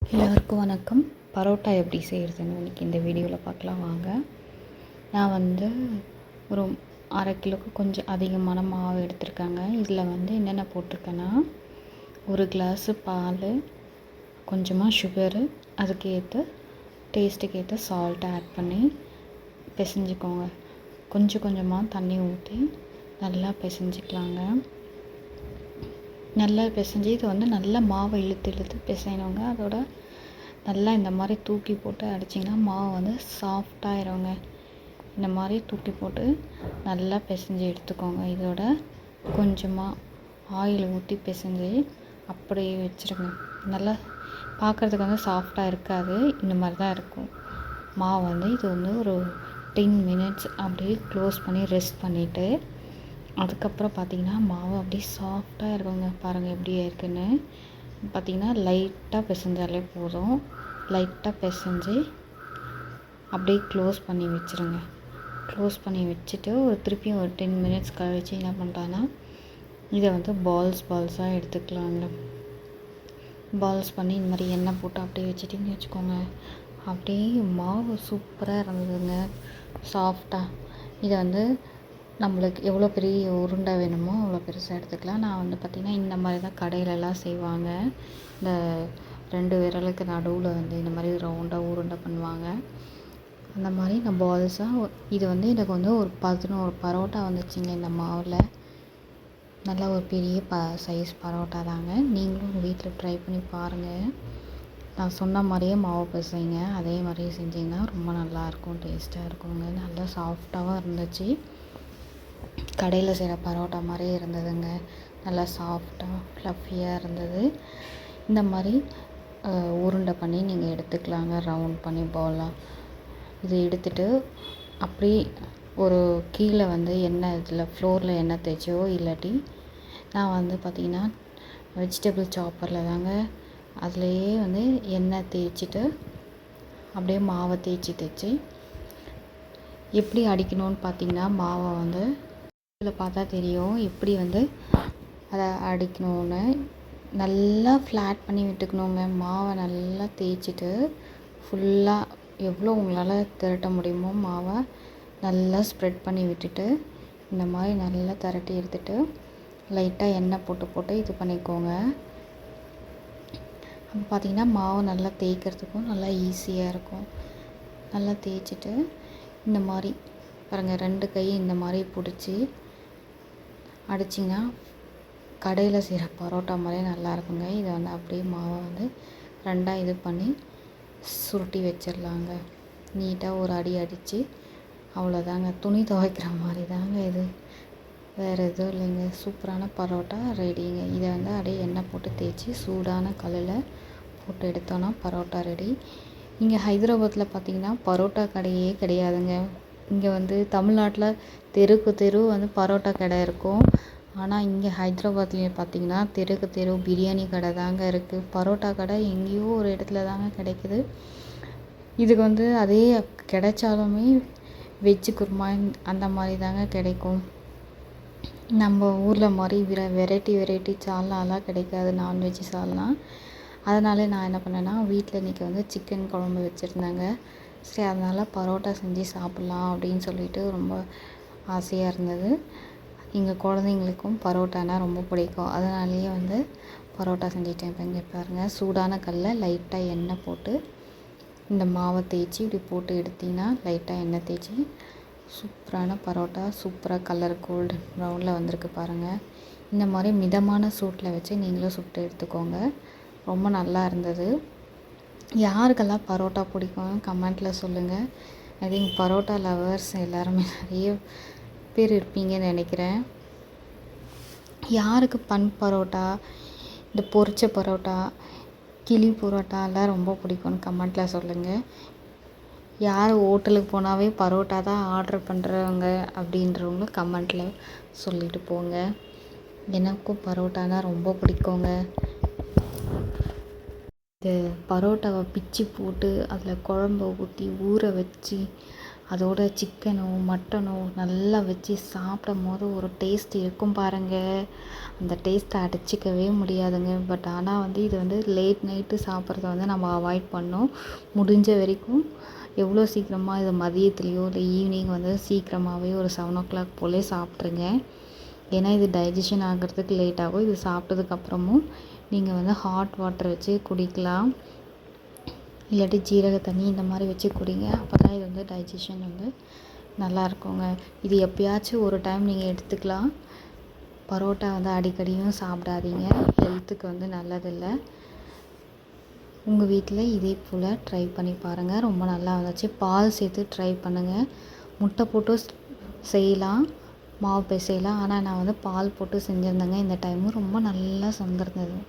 எல்லோருக்கும் வணக்கம். பரோட்டா எப்படி செய்கிறதுன்னு இன்றைக்கி இந்த வீடியோவில் பார்க்கலாம் வாங்க. நான் ஒரு 1/2 கிலோவுக்கு கொஞ்சம் அதிகமான மாவு எடுத்திருக்காங்க. இதில் என்னென்ன போட்டிருக்கேன்னா, 1 கிளாஸு பால், கொஞ்சமாக சுகரு, அதுக்கு டேஸ்ட்டுக்கு ஏற்ற சால்ட்டை ஆட் பண்ணி பிசைஞ்சிக்கோங்க. கொஞ்சம் கொஞ்சமாக தண்ணி ஊற்றி நல்லா பிசைஞ்சிக்கலாங்க. நல்லா பிசைஞ்சு இது நல்லா மாவை இழுத்து பிசையணுங்க. அதோட நல்லா இந்த மாதிரி தூக்கி போட்டு அடிச்சிங்கன்னா மாவு சாஃப்டாகிடுங்க. இந்த மாதிரி தூக்கி போட்டு நல்லா பிசைஞ்சு எடுத்துக்கோங்க. இதோட கொஞ்சமாக ஆயில் ஊற்றி பிசைஞ்சு அப்படியே வச்சுருங்க. நல்லா பார்க்குறதுக்கு சாஃப்டாக இருக்காது, இந்த மாதிரி தான் இருக்கும் மாவு. இது ஒரு 10 மினிட்ஸ் அப்படியே க்ளோஸ் பண்ணி ரெஸ்ட் பண்ணிவிட்டு அதுக்கப்புறம் பார்த்திங்கன்னா மாவு அப்படியே சாஃப்டாக இருக்குங்க. பாருங்கள் எப்படி இருக்குன்னு. பார்த்திங்கன்னா லைட்டாக பிசைஞ்சாலே போதும். லைட்டாக பிசைஞ்சு அப்படியே க்ளோஸ் பண்ணி வச்சுருங்க. க்ளோஸ் பண்ணி வச்சுட்டு திருப்பியும் ஒரு 10 மினிட்ஸ் கழித்து என்ன பண்ணுறான்னா, இதை பால்ஸாக எடுத்துக்கலாங்க. பால்ஸ் பண்ணி இந்த மாதிரி எண்ணெய் போட்டு அப்படியே வச்சுட்டிங்கன்னு வச்சுக்கோங்க. அப்படியே மாவு சூப்பராக இருந்ததுங்க, சாஃப்டாக. இதை நம்மளுக்கு எவ்வளோ பெரிய உருண்டை வேணுமோ அவ்வளோ பெருசாக எடுத்துக்கலாம். நான் பார்த்திங்கன்னா இந்த மாதிரி தான் கடையிலலாம் செய்வாங்க. இந்த 2 விரலுக்கு நடுவில் இந்த மாதிரி ரவுண்டாக உருண்டை பண்ணுவாங்க. அந்த மாதிரி நான் பால்ஸாக இது எனக்கு ஒரு 11 பரோட்டா வந்துச்சுங்க இந்த மாவில். நல்லா ஒரு பெரிய சைஸ் பரோட்டா தாங்க. நீங்களும் உங்கள் வீட்டில் ட்ரை பண்ணி பாருங்கள். நான் சொன்ன மாதிரியே மாவு பிசைங்க, அதே மாதிரியே செஞ்சிங்கன்னா ரொம்ப நல்லாயிருக்கும், டேஸ்ட்டாக இருக்குங்க. நல்லா சாஃப்டாகவும் இருந்துச்சு. கடையில் செய்கிற பரோட்டா மாதிரியே இருந்ததுங்க. நல்லா சாஃப்டாக ஃப்ளஃபியாக இருந்தது. இந்த மாதிரி உருண்டை பண்ணி நீங்கள் எடுத்துக்கலாங்க, ரவுண்ட் பண்ணி பாலாக. இது எடுத்துகிட்டு அப்படியே ஒரு கீழே எண்ணெய் இதில் ஃப்ளோரில் எண்ணெய் தேய்ச்சோ இல்லாட்டி நான் பார்த்திங்கன்னா வெஜிடபிள் சாப்பரில் தாங்க அதுலேயே எண்ணெய் தேய்ச்சிட்டு அப்படியே மாவை தேய்ச்சி எப்படி அடிக்கணும்னு பார்த்திங்கன்னா, மாவை இதில் பார்த்தா தெரியும் எப்படி அதை அடிக்கணும்னு. நல்லா ஃப்ளாட் பண்ணி விட்டுக்கணுங்க. மாவை நல்லா தேய்ச்சிட்டு ஃபுல்லாக எவ்வளோ உங்களால் திரட்ட முடியுமோ மாவை நல்லா ஸ்ப்ரெட் பண்ணி விட்டுட்டு இந்த மாதிரி நல்லா திரட்டி எடுத்துகிட்டு லைட்டாக எண்ணெய் போட்டு இது பண்ணிக்கோங்க. அப்போ பார்த்திங்கன்னா மாவு நல்லா தேய்க்கிறதுக்கும் நல்லா ஈஸியாக இருக்கும். நல்லா தேய்ச்சிட்டு இந்த மாதிரி பாருங்கள், 2 கையும் இந்த மாதிரி பிடிச்சி அடிச்சிங்கன்னா கடையில் செய்கிற பரோட்டா மாதிரியே நல்லா இருக்குங்க. இதை அப்படியே மாவை 2ஆக இது பண்ணி சுருட்டி வச்சிடலாங்க. நீட்டாக ஒரு அடி அடித்து அவ்வளோதாங்க. துணி துவைக்கிற மாதிரி தாங்க இது, வேறு எதுவும் இல்லைங்க. சூப்பரான பரோட்டா ரெடிங்க. இதை அப்படியே எண்ணெய் போட்டு தேய்ச்சி சூடான கல்லில் போட்டு எடுத்தோன்னா பரோட்டா ரெடி. இங்கே ஹைதராபாத்தில் பார்த்திங்கன்னா பரோட்டா கடையே கிடையாதுங்க. இங்கே தமிழ்நாட்டில் தெருக்கு தெரு பரோட்டா கடை இருக்கும். ஆனால் இங்கே ஹைதராபாத்லேயும் பார்த்திங்கன்னா தெருக்கு தெரு பிரியாணி கடை தாங்க இருக்குது. பரோட்டா கடை எங்கேயோ ஒரு இடத்துல தாங்க கிடைக்குது. இதுக்கு அதே கிடைச்சாலுமே வெஜ்ஜு குருமா அந்த மாதிரி தாங்க கிடைக்கும். நம்ம ஊரில் மாதிரி வெரைட்டி சால்னாலாம் கிடைக்காது, நான்வெஜ் சால்னா. அதனால நான் என்ன பண்ணேன்னா, வீட்டில் இன்றைக்கி சிக்கன் குழம்பு வச்சுருந்தாங்க. சரி, அதனால் பரோட்டா செஞ்சு சாப்பிட்லாம் அப்படின்னு சொல்லிட்டு ரொம்ப ஆசையாக இருந்தது. எங்கள் குழந்தைங்களுக்கும் பரோட்டானா ரொம்ப பிடிக்கும். அதனாலேயே பரோட்டா செஞ்சுட்டேன். இப்போ இங்கே பாருங்கள், சூடான கல்லில் லைட்டாக எண்ணெய் போட்டு இந்த மாவை தேய்ச்சி இப்படி போட்டு எடுத்திங்கன்னா லைட்டாக எண்ணெய் தேய்ச்சி சூப்பரான பரோட்டா, சூப்பராக கலர் கோல்டன் ப்ரௌனில் வந்திருக்கு பாருங்கள். இந்த மாதிரி மிதமான சூட்டில் வச்சு நீங்களும் சுட்டு எடுத்துக்கோங்க. ரொம்ப நல்லா இருந்தது. யாருக்கெல்லாம் பரோட்டா பிடிக்கும்னு கமெண்ட்டில் சொல்லுங்கள். ஐ திங்க் பரோட்டா லவர்ஸ் எல்லாருமே நிறைய பேர் இருப்பீங்கன்னு நினைக்கிறேன். யாருக்கு பன் பரோட்டா, இந்த பொரிச்ச பரோட்டா, கிளி பரோட்டாலாம் ரொம்ப பிடிக்கும்னு கமெண்ட்டில் சொல்லுங்கள். யார் ஹோட்டலுக்கு போனாவே பரோட்டா தான் ஆர்டர் பண்ணுறவங்க அப்படின்றவங்க கமெண்ட்டில் சொல்லிட்டு போங்க. எனக்கும் பரோட்டானா ரொம்ப பிடிக்குங்க. இந்த பரோட்டாவை பிச்சு போட்டு அதில் குழம்ப ஊற்றி ஊற வச்சு அதோட சிக்கனோ மட்டனோ நல்லா வச்சு சாப்பிடும் போது ஒரு டேஸ்ட் இருக்கும் பாருங்கள். அந்த டேஸ்ட்டை அடிச்சிக்கவே முடியாதுங்க. பட் ஆனால் வந்து இது வந்து லேட் நைட்டு சாப்பிட்றத வந்து நம்ம அவாய்ட் பண்ணோம். முடிஞ்ச வரைக்கும் எவ்வளோ சீக்கிரமாக இது மதியத்துலேயோ இல்லை ஈவினிங் வந்து சீக்கிரமாகவே ஒரு 7 o'clock போலே சாப்பிட்ருங்க. ஏன்னா இது டைஜஷன் ஆகிறதுக்கு லேட் ஆகும். இது சாப்பிட்டதுக்கப்புறமும் நீங்கள் வந்து ஹாட் வாட்டர் வச்சு குடிக்கலாம். இல்லாட்டி ஜீரக தண்ணி இந்த மாதிரி வச்சு குடிங்க. அப்போ தான் இது வந்து டைஜஷன் வந்து நல்லா இருக்குங்க. இது எப்பயாச்சும் ஒரு டைம் நீங்கள் எடுத்துக்கலாம். பரோட்டா வந்து அடிக்கடியும் சாப்பிடாதீங்க, ஹெல்த்துக்கு வந்து நல்லதில்லை. உங்கள் வீட்டில் இதே போல் ட்ரை பண்ணி பாருங்கள். ரொம்ப நல்லா வந்துச்சு. பால் சேர்த்து ட்ரை பண்ணுங்கள். முட்டை போட்டு செய்யலாம், மாவு பிசையலாம். ஆனால் நான் வந்து பால் போட்டு செஞ்சுருந்தேங்க இந்த டைமு. ரொம்ப நல்லா வந்திருந்தது.